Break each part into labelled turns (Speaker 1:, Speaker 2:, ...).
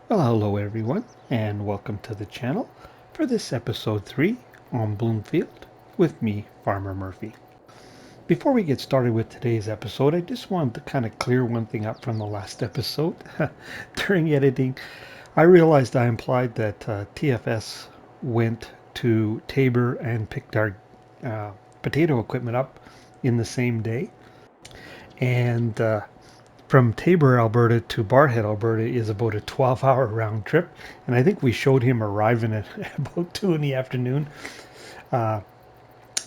Speaker 1: Well, hello everyone, and welcome to the channel for this episode 3 on Bloomfield with me, Farmer Murphy. Before we get started with today's episode, I just wanted to kind of clear one thing up from the last episode. During editing, I realized I implied that TFS went to Tabor and picked our potato equipment up in the same day. And from Tabor, Alberta to Barhead, Alberta is about a 12-hour round trip. And I think we showed him arriving at about 2 in the afternoon. Uh,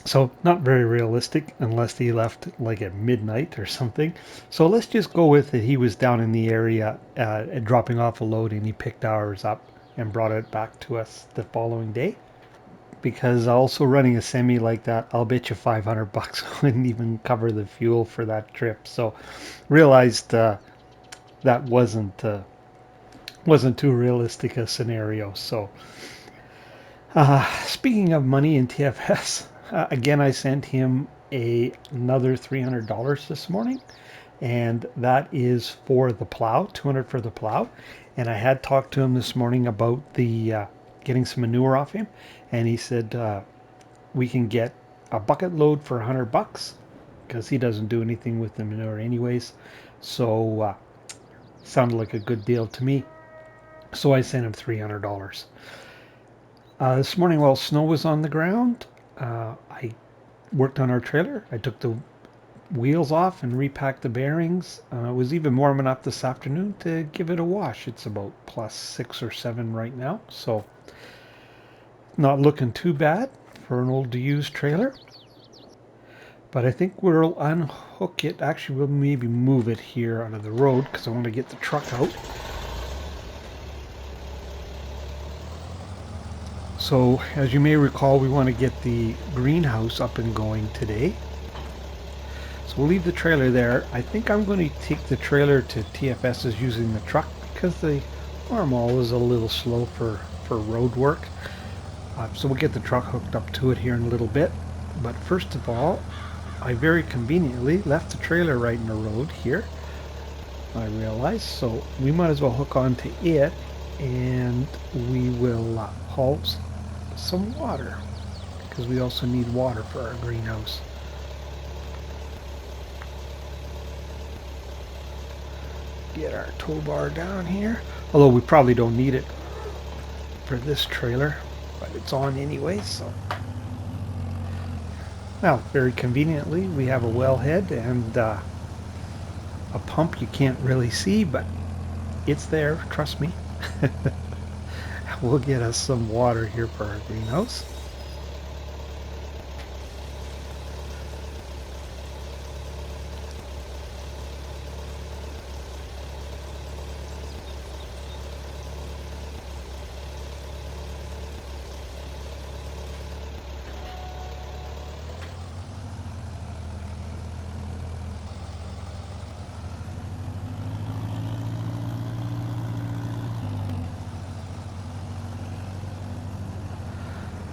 Speaker 1: so not very realistic unless he left like at midnight or something. So let's just go with it. He was down in the area dropping off a load and he picked ours up and brought it back to us the following day. Because also running a semi like that, I'll bet you 500 bucks wouldn't even cover the fuel for that trip. So realized that wasn't too realistic a scenario. So speaking of money in TFS, again I sent him another $300 this morning, and that is for the plow, 200 for the plow. And I had talked to him this morning about the getting some manure off him, and he said we can get a bucket load for 100 bucks because he doesn't do anything with the manure anyways. So sounded like a good deal to me. So I sent him $300. This morning, while snow was on the ground, I worked on our trailer. I took the wheels off and repacked the bearings. It was even warm enough this afternoon to give it a wash. It's about plus 6 or 7 right now, so not looking too bad for an old used trailer. But I think we'll unhook it. Actually, we'll maybe move it here onto the road because I want to get the truck out. So, as you may recall, we want to get the greenhouse up and going today. So we'll leave the trailer there. I think I'm going to take the trailer to TFS's using the truck because the farm all is a little slow for road work. So we'll get the truck hooked up to it here in a little bit. But first of all, I very conveniently left the trailer right in the road here, I realized. So we might as well hook onto it, and we will haul some water because we also need water for our greenhouse. Get our tow bar down here, although we probably don't need it for this trailer, but it's on anyway. So now, very conveniently, we have a wellhead and a pump you can't really see, but it's there, trust me. We'll get us some water here for our greenhouse.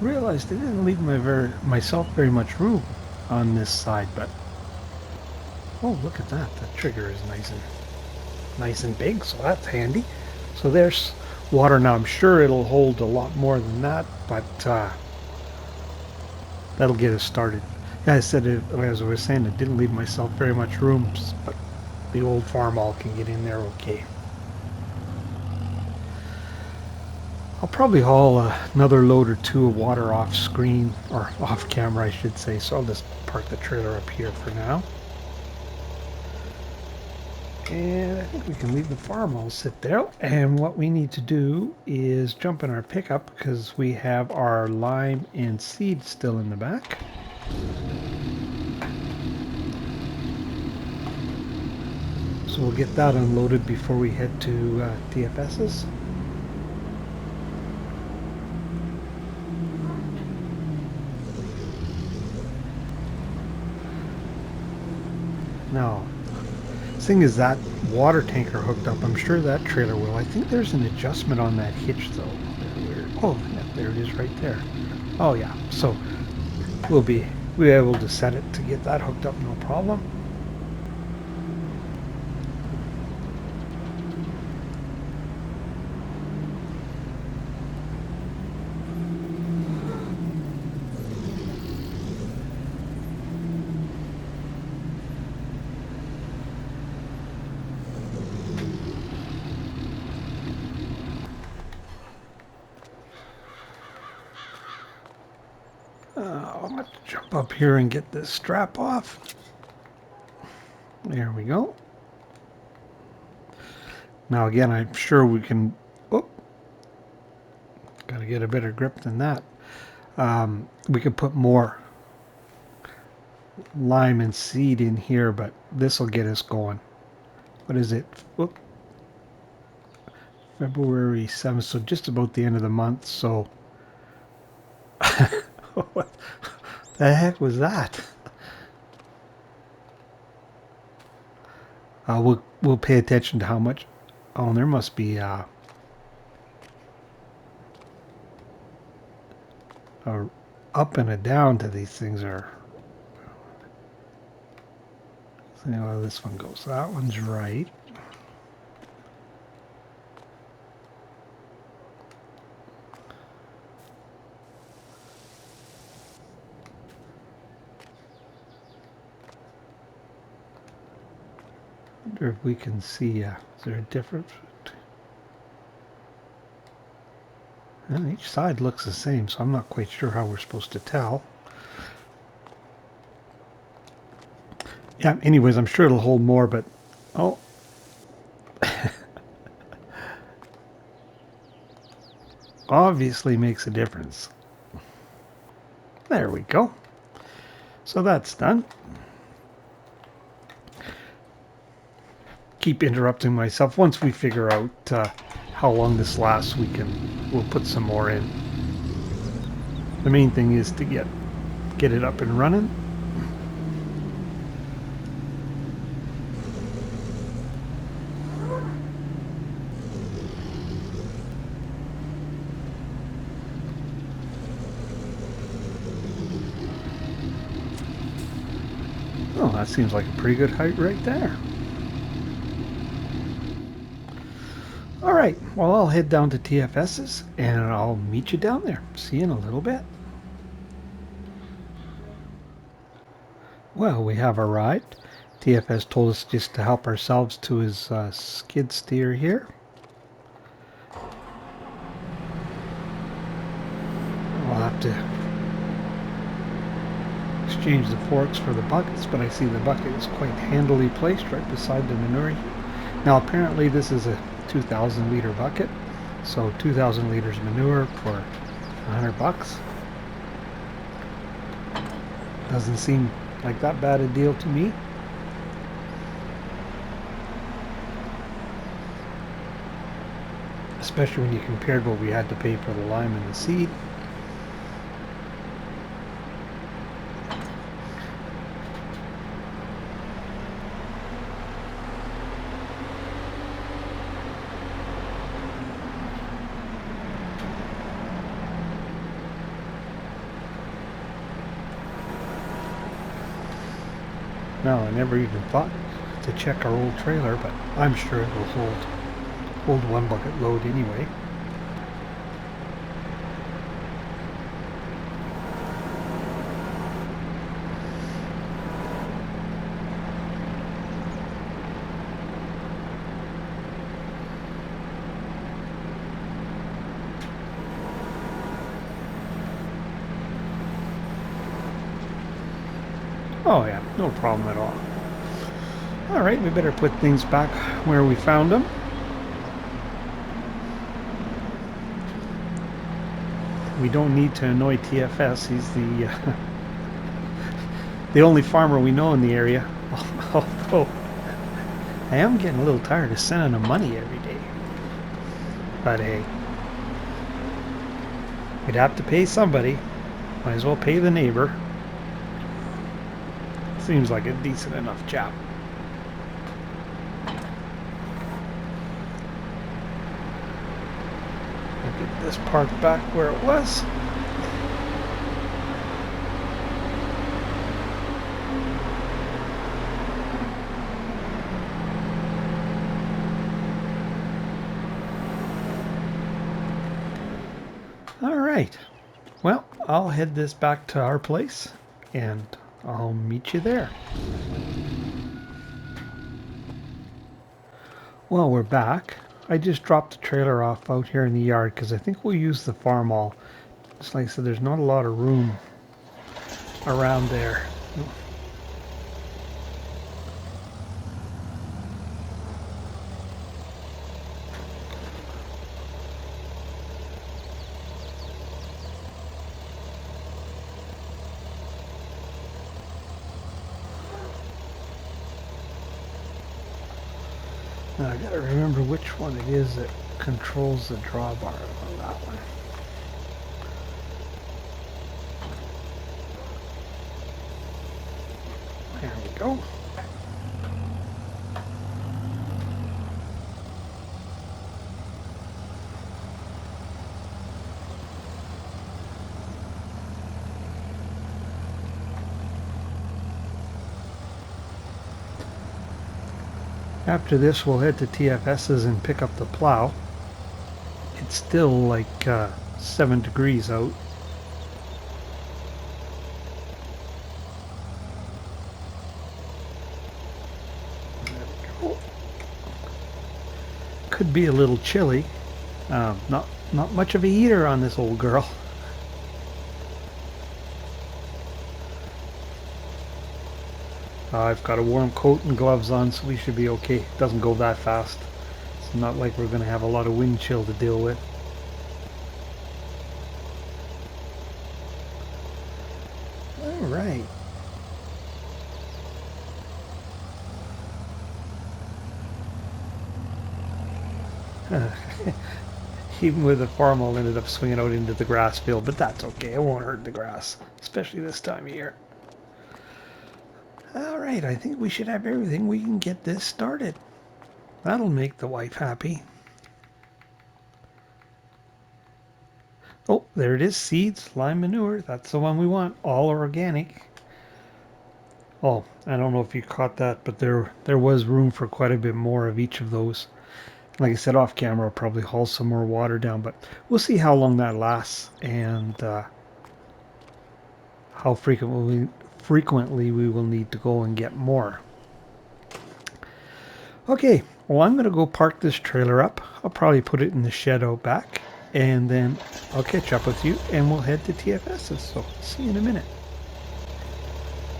Speaker 1: Realized I didn't leave myself very much room on this side, but oh, look at that. The trigger is nice and big, so that's handy. So there's water. Now I'm sure it'll hold a lot more than that, but that'll get us started. Yeah, I said it, as I was saying, I didn't leave myself very much room, but the old farm all can get in there okay. I'll probably haul another load or two of water off screen, or off camera I should say, so I'll just park the trailer up here for now. And I think we can leave the farm all sit there. And what we need to do is jump in our pickup because we have our lime and seed still in the back. So we'll get that unloaded before we head to TFS's. Now, thing is that water tanker hooked up. I'm sure that trailer will. I think there's an adjustment on that hitch though. Oh, yeah, there it is right there. Oh yeah, so we'll be able to set it to get that hooked up, no problem. I'll have to jump up here and get this strap off. There we go. Now again, I'm sure we can... Oh, got to get a better grip than that. We could put more lime and seed in here, but this will get us going. What is it? Whoop. February 7th, so just about the end of the month. So what the heck was that? We'll pay attention to how much. Oh, there must be a up and a down to these things. Are see how this one goes. That one's right. Wonder if we can see. Is there a difference? Well, each side looks the same, so I'm not quite sure how we're supposed to tell. Yeah, anyways, I'm sure it'll hold more, but oh. Obviously makes a difference. There we go. So that's done. Keep interrupting myself. Once we figure out how long this lasts, we'll put some more in. The main thing is to get it up and running. Oh, that seems like a pretty good height right there. All right, well, I'll head down to TFS's and I'll meet you down there. See you in a little bit. Well, we have arrived. TFS told us just to help ourselves to his skid steer here. We'll have to exchange the forks for the buckets, but I see the bucket is quite handily placed right beside the manure heap. Now apparently this is a 2,000 liter bucket, so 2,000 liters manure for $100. Doesn't seem like that bad a deal to me. Especially when you compared what we had to pay for the lime and the seed. No, I never even thought to check our old trailer, but I'm sure it will hold one bucket load anyway. Oh yeah, no problem at all. All right, we better put things back where we found them. We don't need to annoy TFS. He's the only farmer we know in the area. Although I am getting a little tired of sending him money every day. But hey, we'd have to pay somebody. Might as well pay the neighbor. Seems like a decent enough chap. We'll get this part back where it was. All right. Well, I'll head this back to our place and I'll meet you there. Well, we're back. I just dropped the trailer off out here in the yard because I think we'll use the farm all. Just like I said, there's not a lot of room around there. Now I gotta remember which one it is that controls the drawbar on that one. There we go. After this, we'll head to TFS's and pick up the plow. It's still like 7 degrees out. There we go. Could be a little chilly. Not much of a heater on this old girl. I've got a warm coat and gloves on, so we should be okay. It doesn't go that fast. It's not like we're going to have a lot of wind chill to deal with. All right. Even with the farm, I'll ended up swinging out into the grass field, but that's okay. It won't hurt the grass, especially this time of year. Alright, I think we should have everything. We can get this started. That'll make the wife happy. Oh, there it is. Seeds, lime manure. That's the one we want. All organic. Oh, I don't know if you caught that, but there was room for quite a bit more of each of those. Like I said, off camera, I'll probably haul some more water down, but we'll see how long that lasts and how frequently we will need to go and get more. Okay, well, I'm going to go park this trailer up. I'll probably put it in the shed out back, and then I'll catch up with you and we'll head to TFS's. So see you in a minute.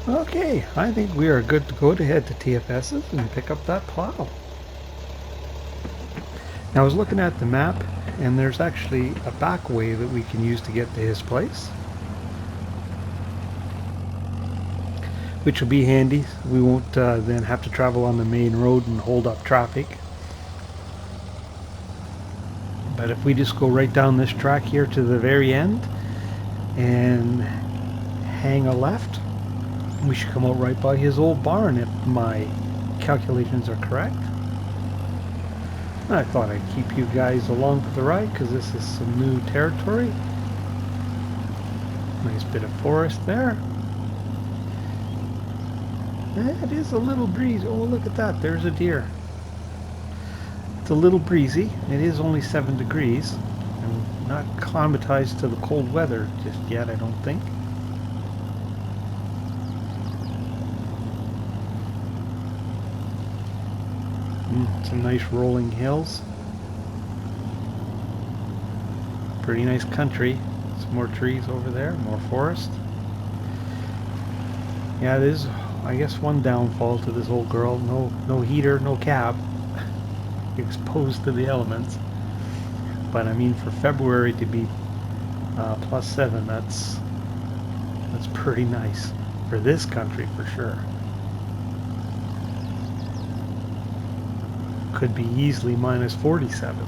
Speaker 1: Okay, I think we are good to go to head to TFS's and pick up that plow. Now, I was looking at the map, and there's actually a back way that we can use to get to his place, which will be handy. We won't then have to travel on the main road and hold up traffic. But if we just go right down this track here to the very end and hang a left, we should come out right by his old barn if my calculations are correct. I thought I'd keep you guys along for the ride because this is some new territory. Nice bit of forest there. It is a little breezy. Oh, look at that. There's a deer. It's a little breezy. It is only 7 degrees. I'm not acclimatized to the cold weather just yet, I don't think. Some nice rolling hills. Pretty nice country. Some more trees over there, more forest. Yeah, there's, I guess, one downfall to this old girl. No heater, no cab. Exposed to the elements. But I mean, for February to be +7, that's pretty nice for this country for sure. Could be easily -47.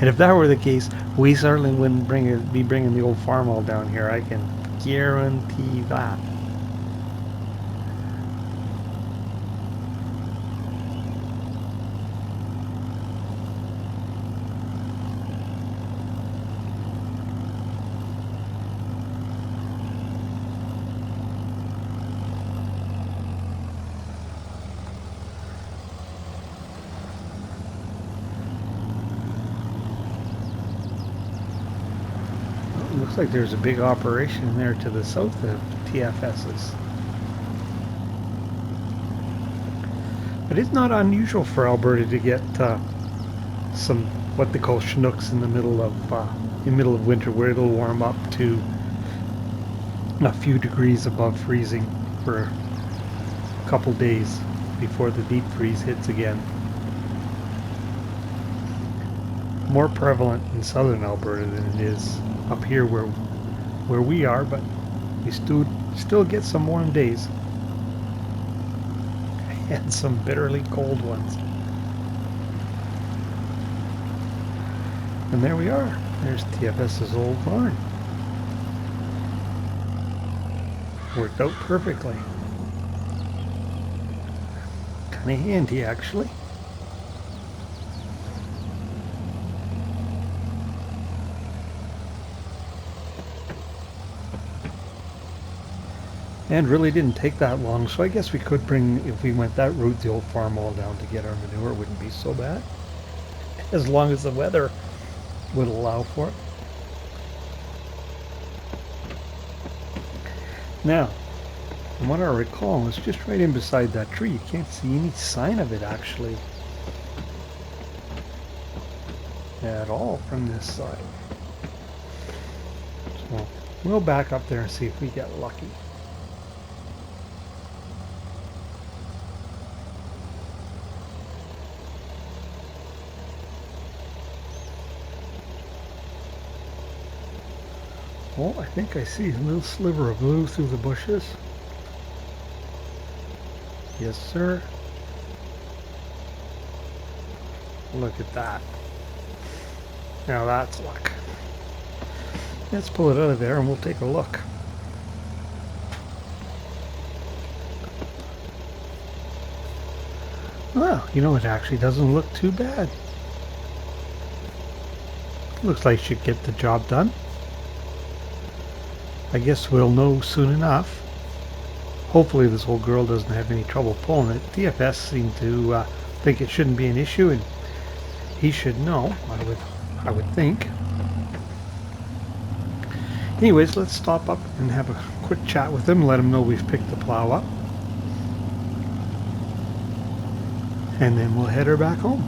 Speaker 1: And if that were the case, we certainly wouldn't be bringing the old farm all down here. I can guarantee that. Looks like there's a big operation there to the south of TFS's. But it's not unusual for Alberta to get some what they call Chinooks in the middle of winter, where it'll warm up to a few degrees above freezing for a couple days before the deep freeze hits again. More prevalent in southern Alberta than it is up here where we are, but we still get some warm days and some bitterly cold ones. And there we are. There's TFS's old barn. Worked out perfectly. Kind of handy, actually. And really didn't take that long, so I guess we could bring, if we went that route, the old farm all down to get our manure. It wouldn't be so bad, as long as the weather would allow for it. Now, from what I recall, it's just right in beside that tree. You can't see any sign of it actually at all from this side. So we'll back up there and see if we get lucky. Oh, I think I see a little sliver of blue through the bushes. Yes, sir. Look at that. Now that's luck. Let's pull it out of there and we'll take a look. Well, you know, it actually doesn't look too bad. Looks like she'd get the job done. I guess we'll know soon enough. Hopefully this old girl doesn't have any trouble pulling it. DFS seemed to think it shouldn't be an issue, and he should know, I would think. Anyways, let's stop up and have a quick chat with him, let him know we've picked the plow up. And then we'll head her back home.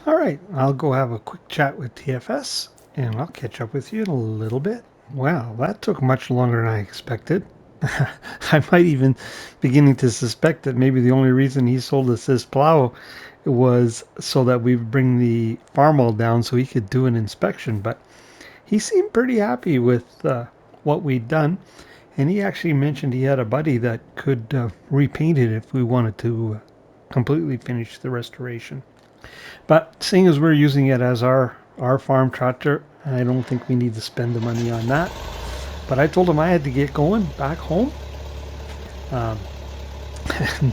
Speaker 1: All right, I'll go have a quick chat with TFS, and I'll catch up with you in a little bit. Wow, that took much longer than I expected. I might even beginning to suspect that maybe the only reason he sold us this plow was so that we would bring the farm all down so he could do an inspection. But he seemed pretty happy with what we'd done, and he actually mentioned he had a buddy that could repaint it if we wanted to completely finish the restoration. But seeing as we're using it as our farm tractor, I don't think we need to spend the money on that. But I told him I had to get going back home.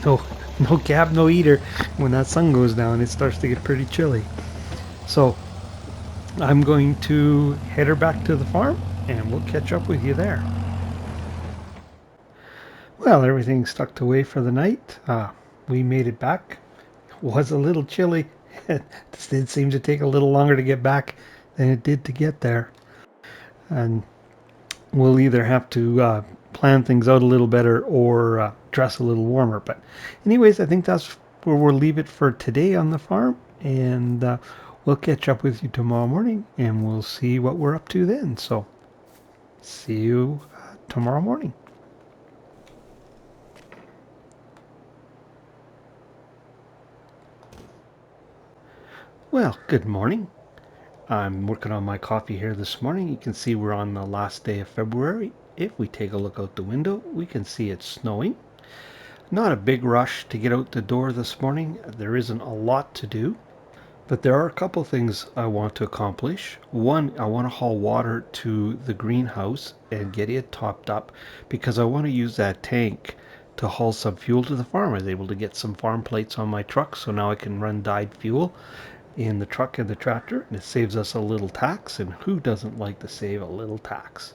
Speaker 1: No cab, no eater. When that sun goes down, it starts to get pretty chilly. So I'm going to head her back to the farm, and we'll catch up with you there. Well, everything's tucked away for the night. We made it back. It was a little chilly. It did seem to take a little longer to get back than it did to get there. And we'll either have to plan things out a little better or dress a little warmer. But anyways, I think that's where we'll leave it for today on the farm. And we'll catch up with you tomorrow morning, and we'll see what we're up to then. So see you tomorrow morning. Well, good morning. I'm working on my coffee here this morning. You can see we're on the last day of February. If we take a look out the window, we can see it's snowing. Not a big rush to get out the door this morning. There isn't a lot to do. But there are a couple things I want to accomplish. One, I want to haul water to the greenhouse and get it topped up because I want to use that tank to haul some fuel to the farm. I was able to get some farm plates on my truck, so now I can run dyed fuel in the truck and the tractor, and it saves us a little tax, and who doesn't like to save a little tax?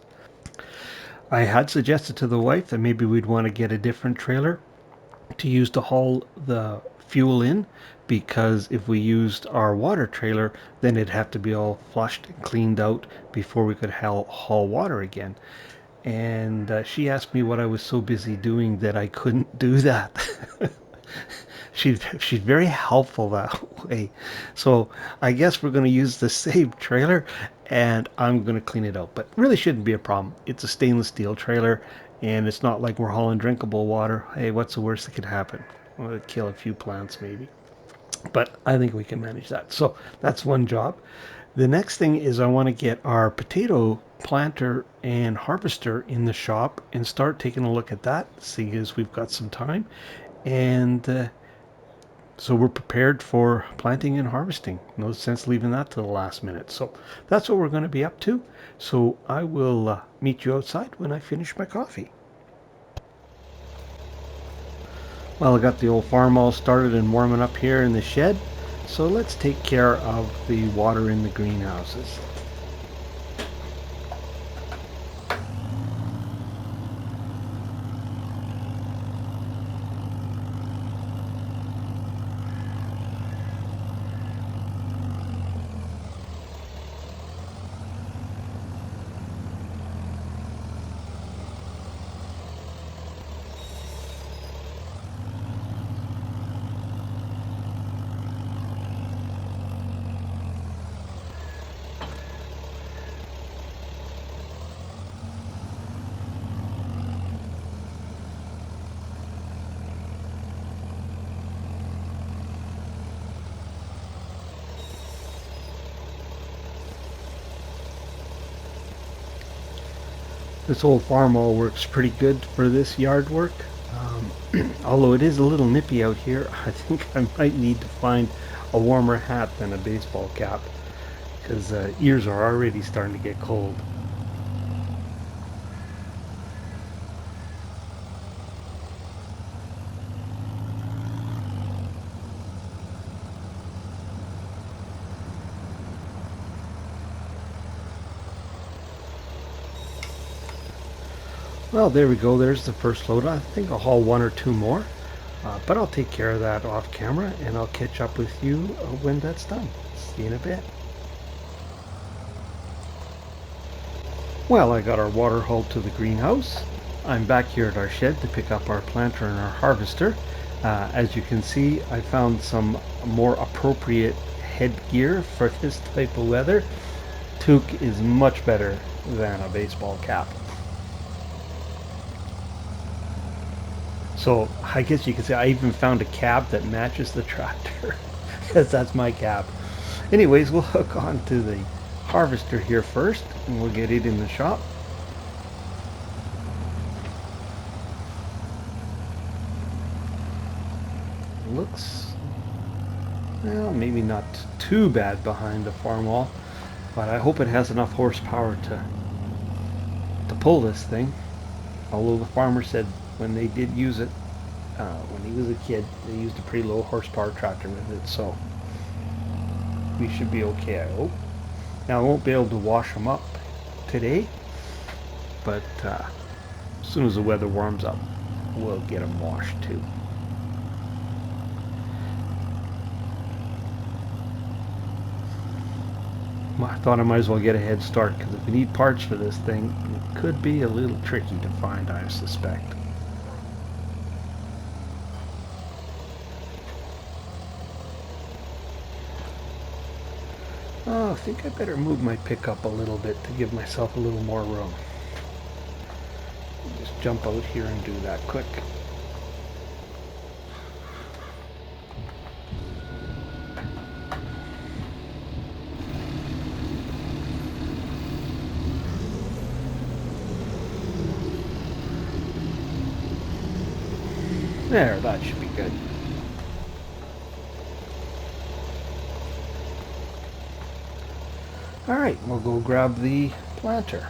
Speaker 1: I had suggested to the wife that maybe we'd want to get a different trailer to use to haul the fuel in, because if we used our water trailer, then it'd have to be all flushed and cleaned out before we could haul water again. And she asked me what I was so busy doing that I couldn't do that. She's very helpful that way. So I guess we're going to use the same trailer, and I'm going to clean it out. But really shouldn't be a problem. It's a stainless steel trailer, and it's not like we're hauling drinkable water. Hey, what's the worst that could happen? Well, it'd kill a few plants maybe. But I think we can manage that. So that's one job. The next thing is I want to get our potato planter and harvester in the shop and start taking a look at that, seeing as we've got some time. And so we're prepared for planting and harvesting. No sense leaving that to the last minute. So that's what we're going to be up to. So I will meet you outside when I finish my coffee. Well, I got the old farm all started and warming up here in the shed. So let's take care of the water in the greenhouses. This old farm all works pretty good for this yard work. Although it is a little nippy out here, I think I might need to find a warmer hat than a baseball cap, because ears are already starting to get cold. Well, there we go. There's the first load. I think I'll haul one or two more, but I'll take care of that off camera, and I'll catch up with you when that's done. See you in a bit. Well, I got our water hauled to the greenhouse. I'm back here at our shed to pick up our planter and our harvester. As you can see, I found some more appropriate headgear for this type of weather. Toque is much better than a baseball cap. So I guess you could say I even found a cab that matches the tractor, because that's my cab. Anyways, we'll hook on to the harvester here first, and we'll get it in the shop. Looks, well, maybe not too bad behind the farm wall, but I hope it has enough horsepower to pull this thing. Although the farmer said when they did use it, when he was a kid, they used a pretty low horsepower tractor with it, so we should be okay, I hope. Now I won't be able to wash them up today, but as soon as the weather warms up, we'll get them washed too. I thought I might as well get a head start, because if we need parts for this thing, it could be a little tricky to find, I suspect. Oh, I think I better move my pickup a little bit to give myself a little more room. Just jump out here and do that quick. There, that should be good. All right, we'll go grab the planter.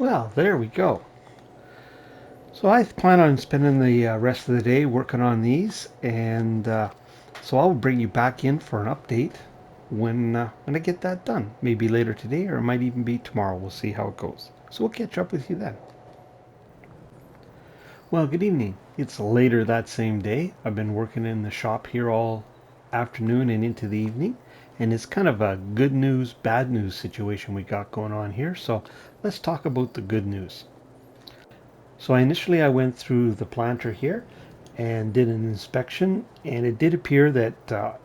Speaker 1: Well, there we go. So I plan on spending the rest of the day working on these, and so I'll bring you back in for an update when I get that done. Maybe later today, or it might even be tomorrow. We'll see how it goes. So we'll catch up with you then. Well, good evening. It's later that same day. I've been working in the shop here all afternoon and into the evening, and it's kind of a good news, bad news situation we got going on here. So let's talk about the good news. So initially I went through the planter here and did an inspection, and it did appear that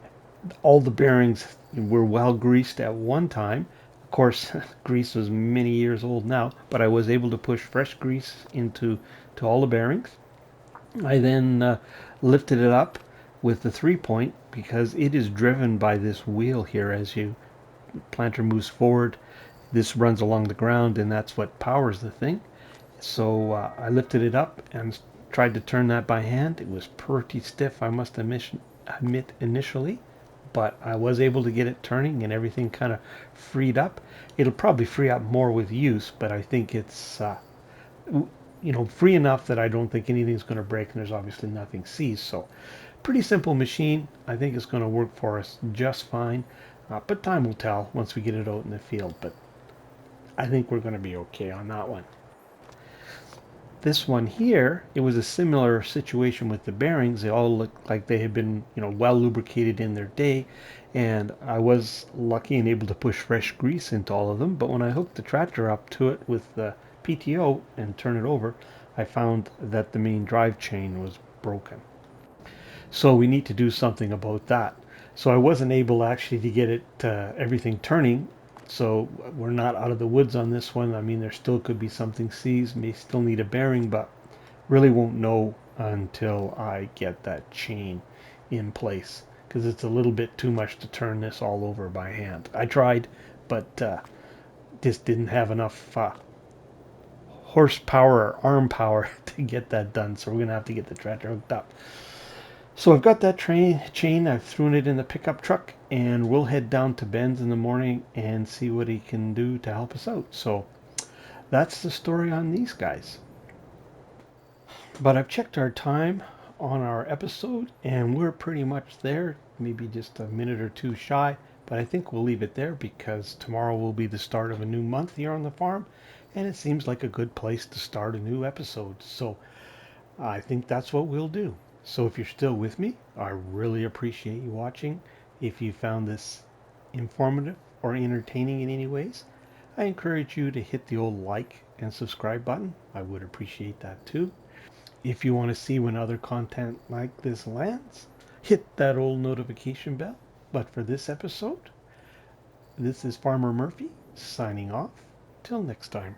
Speaker 1: all the bearings were well greased at one time. Of course, grease was many years old now, but I was able to push fresh grease into to all the bearings. I then lifted it up with the 3-point because it is driven by this wheel here. As you planter moves forward, this runs along the ground, and that's what powers the thing. So I lifted it up and tried to turn that by hand. It was pretty stiff, I must admit initially, but I was able to get it turning and everything kind of freed up. It'll probably free up more with use, but I think it's free enough that I don't think anything's going to break, and there's obviously nothing seized. So pretty simple machine. I think it's going to work for us just fine, but time will tell once we get it out in the field. But I think we're going to be okay on that one. This one here, it was a similar situation with the bearings. They all looked like they had been, well lubricated in their day, and I was lucky and able to push fresh grease into all of them. But when I hooked the tractor up to it with the PTO and turn it over, I found that the main drive chain was broken. So we need to do something about that. So I wasn't able actually to get it everything turning. So we're not out of the woods on this one. I mean, there still could be something seized, may still need a bearing, but really won't know until I get that chain in place, because it's a little bit too much to turn this all over by hand. I tried, but just didn't have enough horsepower or arm power to get that done. So we're going to have to get the tractor hooked up. So I've got that chain, I've thrown it in the pickup truck, and we'll head down to Ben's in the morning and see what he can do to help us out. So that's the story on these guys. But I've checked our time on our episode, and we're pretty much there, maybe just a minute or two shy. But I think we'll leave it there because tomorrow will be the start of a new month here on the farm, and it seems like a good place to start a new episode. So I think that's what we'll do. So if you're still with me, I really appreciate you watching. If you found this informative or entertaining in any ways, I encourage you to hit the old like and subscribe button. I would appreciate that too. If you want to see when other content like this lands, hit that old notification bell. But for this episode, this is Farmer Murphy signing off. Till next time.